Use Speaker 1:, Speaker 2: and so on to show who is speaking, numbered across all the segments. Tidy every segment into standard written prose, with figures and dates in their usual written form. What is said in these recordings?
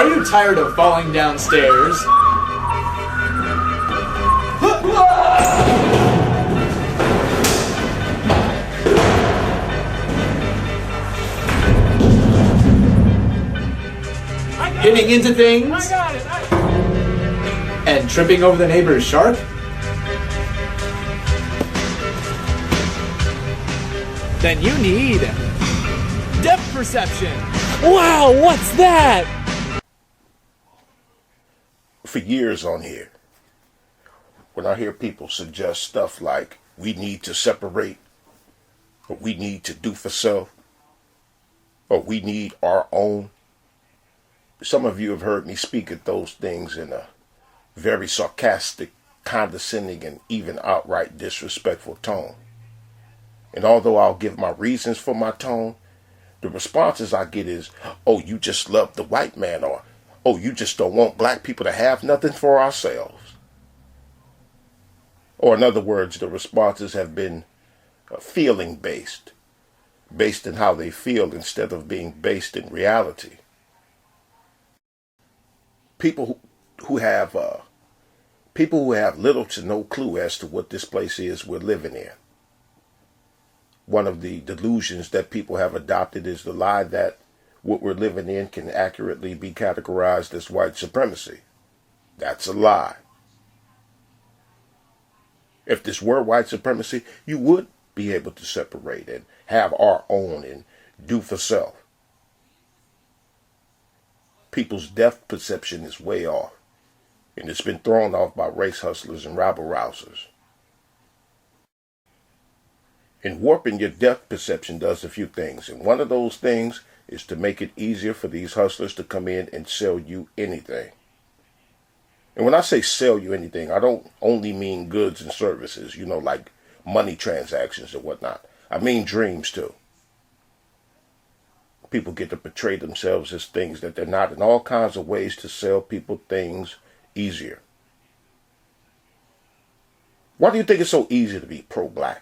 Speaker 1: you tired of falling downstairs? Hitting into things? And tripping over the neighbor's shark? Then you need depth perception.
Speaker 2: Wow, what's that?
Speaker 3: For years on here, when I hear people suggest stuff like we need to separate, or we need to do for self, or we need our own, some of you have heard me speak at those things in a very sarcastic, condescending, and even outright disrespectful tone. And although I'll give my reasons for my tone, the responses I get is, oh, you just love the white man, or, oh, you just don't want black people to have nothing for ourselves. Or in other words, the responses have been feeling-based, based in how they feel instead of being based in reality. People who have little to no clue as to what this place is we're living in. One of the delusions that people have adopted is the lie that what we're living in can accurately be categorized as white supremacy. That's a lie. If this were white supremacy, you would be able to separate and have our own and do for self. People's depth perception is way off, and it's been thrown off by race hustlers and rabble-rousers. And warping your depth perception does a few things, and one of those things is to make it easier for these hustlers to come in and sell you anything. And when I say sell you anything, I don't only mean goods and services, like money transactions and whatnot. I mean dreams too. People get to portray themselves as things that they're not in all kinds of ways to sell people things easier. Why do you think it's so easy to be pro-black?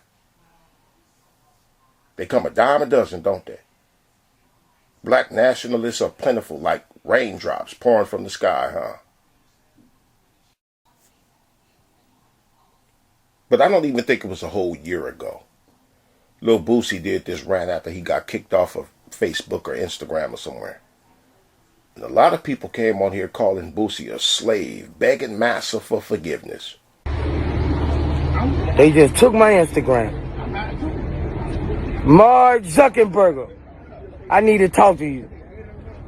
Speaker 3: They come a dime a dozen, don't they? Black nationalists are plentiful like raindrops pouring from the sky, huh? But I don't even think it was a whole year ago. Lil Boosie did this rant after he got kicked off of Facebook or Instagram or somewhere. And a lot of people came on here calling Boosie a slave, begging Massa for forgiveness.
Speaker 4: They just took my Instagram. Mark Zuckerberg, I need to talk to you.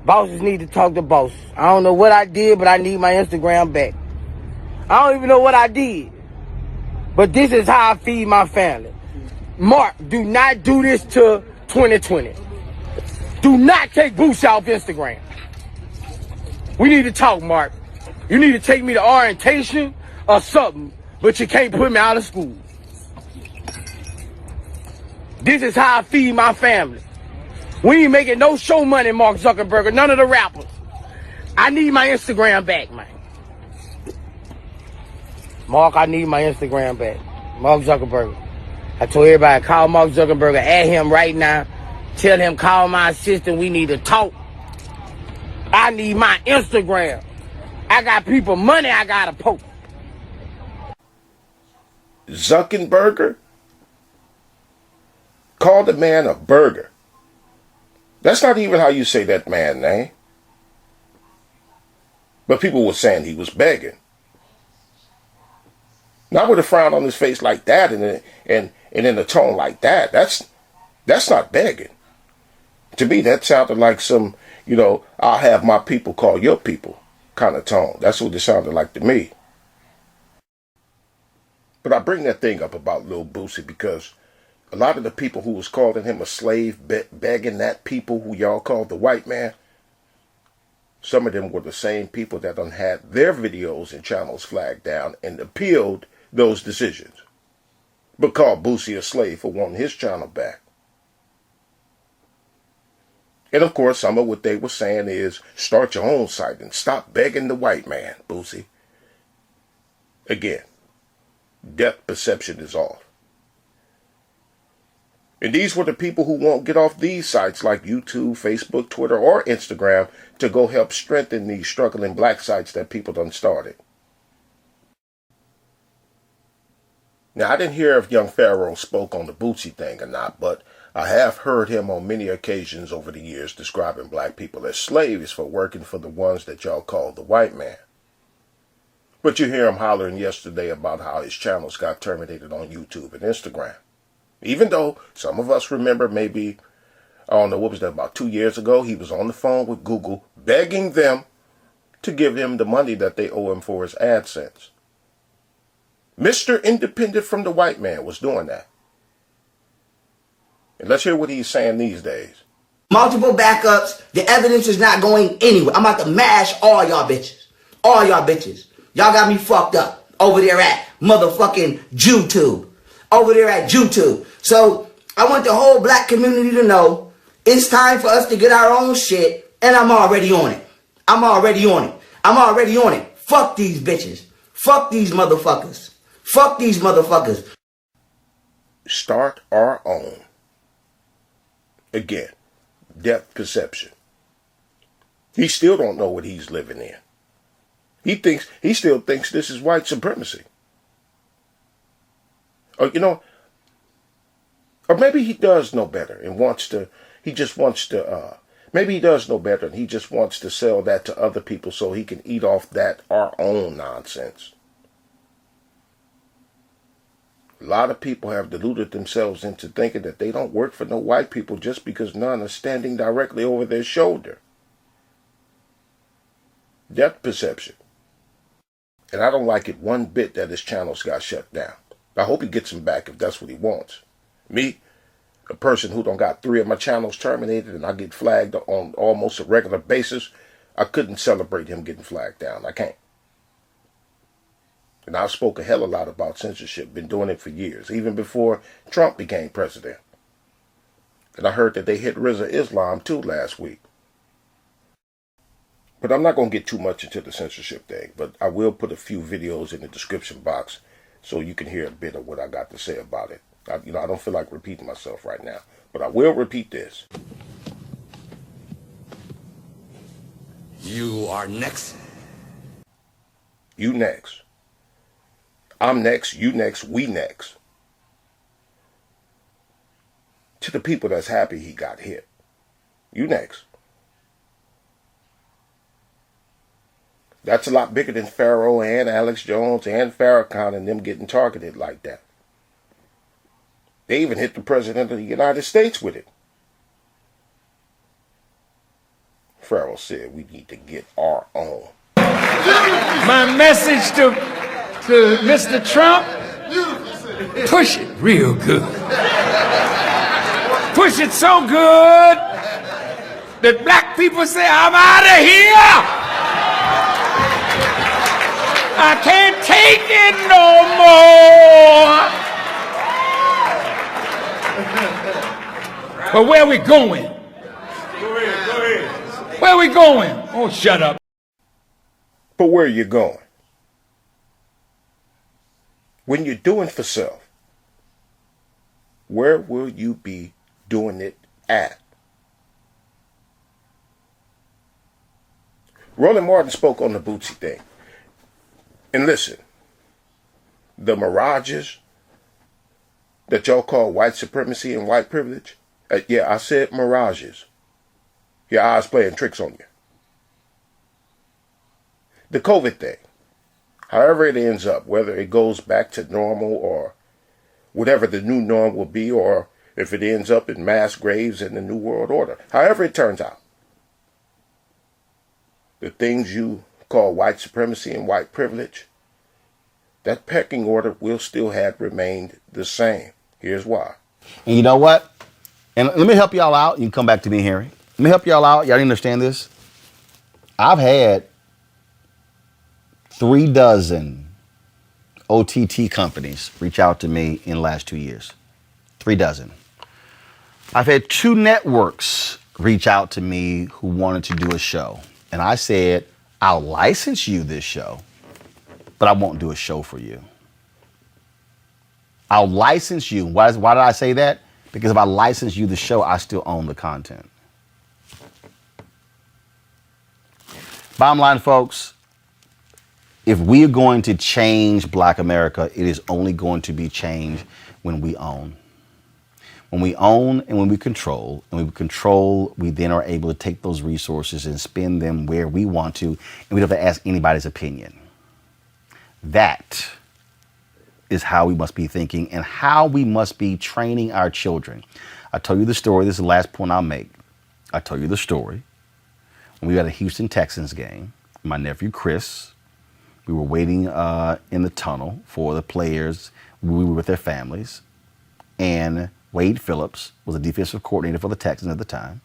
Speaker 4: Bosses need to talk to bosses. I don't know what I did, but I need my Instagram back. I don't even know what I did. But this is how I feed my family. Mark, do not do this to 2020. Do not take Boosie off Instagram. We need to talk, Mark. You need to take me to orientation or something, but you can't put me out of school. This is how I feed my family. We ain't making no show money, Mark Zuckerberg, none of the rappers. I need my Instagram back, man. Mark, I need my Instagram back. Mark Zuckerberg. I told everybody, call Mark Zuckerberg, add him right now. Tell him, call my assistant, we need to talk. I need my Instagram. I got people money I gotta post.
Speaker 3: Zuckerberg called the man a burger. That's not even how you say that man's name. But people were saying he was begging. Not with a frown on his face like that and in a tone like that. That's not begging. To me, that sounded like some, I'll have my people call your people kind of tone. That's what it sounded like to me. But I bring that thing up about Lil Boosie because a lot of the people who was calling him a slave, begging that people who y'all called the white man, some of them were the same people that done had their videos and channels flagged down and appealed those decisions, but called Boosie a slave for wanting his channel back. And of course, some of what they were saying is, start your own site and stop begging the white man, Boosie. Again, depth perception is off. And these were the people who won't get off these sites like YouTube, Facebook, Twitter, or Instagram to go help strengthen these struggling black sites that people done started. Now, I didn't hear if young Pharaoh spoke on the Boosie thing or not, but I have heard him on many occasions over the years describing black people as slaves for working for the ones that y'all call the white man. But you hear him hollering yesterday about how his channels got terminated on YouTube and Instagram. Even though some of us remember maybe, I don't know, what was that, about 2 years ago, he was on the phone with Google begging them to give him the money that they owe him for his AdSense. Mr. Independent from the white man was doing that. And let's hear what he's saying these days.
Speaker 4: Multiple backups. The evidence is not going anywhere. I'm about to mash all y'all bitches. All y'all bitches. Y'all got me fucked up over there at motherfucking YouTube. Over there at YouTube. So I want the whole black community to know it's time for us to get our own shit, and I'm already on it. I'm already on it. I'm already on it. Fuck these bitches. Fuck these motherfuckers. Fuck these motherfuckers.
Speaker 3: Start our own. Again, depth perception. He still don't know what he's living in. He still thinks this is white supremacy. Or, or maybe he does know better and maybe he does know better and he just wants to sell that to other people so he can eat off that our own nonsense. A lot of people have deluded themselves into thinking that they don't work for no white people just because none are standing directly over their shoulder. Depth perception. And I don't like it one bit that his channels got shut down. I hope he gets them back if that's what he wants. Me, a person who done got 3 of my channels terminated and I get flagged on almost a regular basis, I couldn't celebrate him getting flagged down. I can't. And I've spoke a hell of a lot about censorship, been doing it for years, even before Trump became president. And I heard that they hit Rizza Islam too last week. But I'm not going to get too much into the censorship thing, but I will put a few videos in the description box so you can hear a bit of what I got to say about it. I don't feel like repeating myself right now, but I will repeat this.
Speaker 5: You are next.
Speaker 3: You next. I'm next, you next, we next. To the people that's happy he got hit. You next. That's a lot bigger than Pharaoh and Alex Jones and Farrakhan and them getting targeted like that. They even hit the President of the United States with it. Pharaoh said we need to get our own.
Speaker 6: My message to Mr. Trump, push it real good. Push it so good that black people say, I'm out of here. I can't take it no more. But where we going? Go ahead. Where we going? Oh, shut up.
Speaker 3: But where are you going? When you're doing for self, where will you be doing it at? Roland Martin spoke on the Boosie thing. And listen, the mirages that y'all call white supremacy and white privilege, yeah, I said mirages. Your eyes playing tricks on you. The COVID thing, however it ends up, whether it goes back to normal or whatever the new norm will be, or if it ends up in mass graves in the New World Order, however it turns out, the things you call white supremacy and white privilege, that pecking order will still have remained the same. Here's why.
Speaker 7: And you know what? And let me help y'all out. You can come back to me, Harry. Let me help y'all out. Y'all understand this? I've had 36 OTT companies reach out to me in the last 2 years. 36. I've had 2 networks reach out to me who wanted to do a show. And I said, I'll license you this show, but I won't do a show for you. I'll license you. Why did I say that? Because if I license you the show, I still own the content. Bottom line, folks, if we are going to change Black America, it is only going to be changed when we own. When we own and when we control, we then are able to take those resources and spend them where we want to, and we don't have to ask anybody's opinion. That is how we must be thinking and how we must be training our children. I told you the story. This is the last point I'll make. I told you the story. When we were at a Houston Texans game, my nephew Chris, we were waiting in the tunnel for the players. We were with their families. And Wade Phillips was a defensive coordinator for the Texans at the time.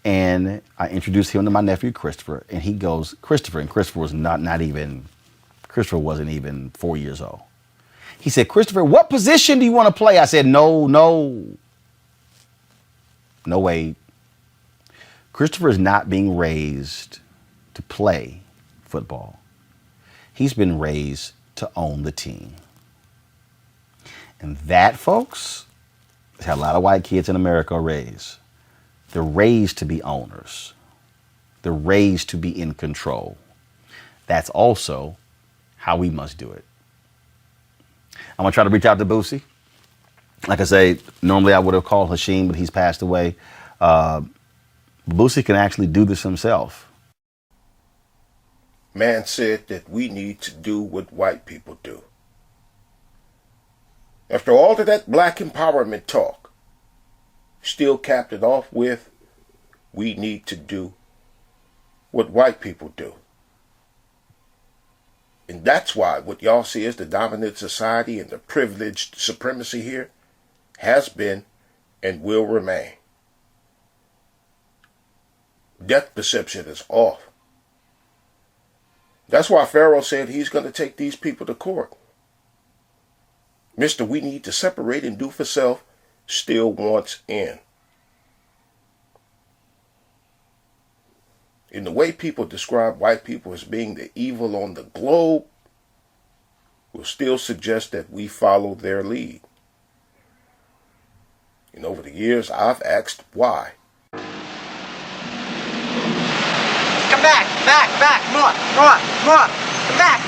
Speaker 7: And I introduced him to my nephew Christopher. And he goes, Christopher, and Christopher was Christopher wasn't even 4 years old. He said, Christopher, what position do you want to play? I said, no, Wade. Christopher is not being raised to play football. He's been raised to own the team. And that, folks, is how a lot of white kids in America are raised. They're raised to be owners. They're raised to be in control. That's also how we must do it. I'm going to try to reach out to Boosie. Like I say, normally I would have called Hashim, but he's passed away. Boosie can actually do this himself.
Speaker 3: Man said that we need to do what white people do. After all of that black empowerment talk, still capped it off with, we need to do what white people do. And that's why what y'all see as the dominant society and the privileged supremacy here has been and will remain. Death perception is off. That's why Pharaoh said he's going to take these people to court. Mr. We need to separate and do for self still wants in. In the way people describe white people as being the evil on the globe, will still suggest that we follow their lead. And over the years, I've asked why.
Speaker 4: Come back, more, come back.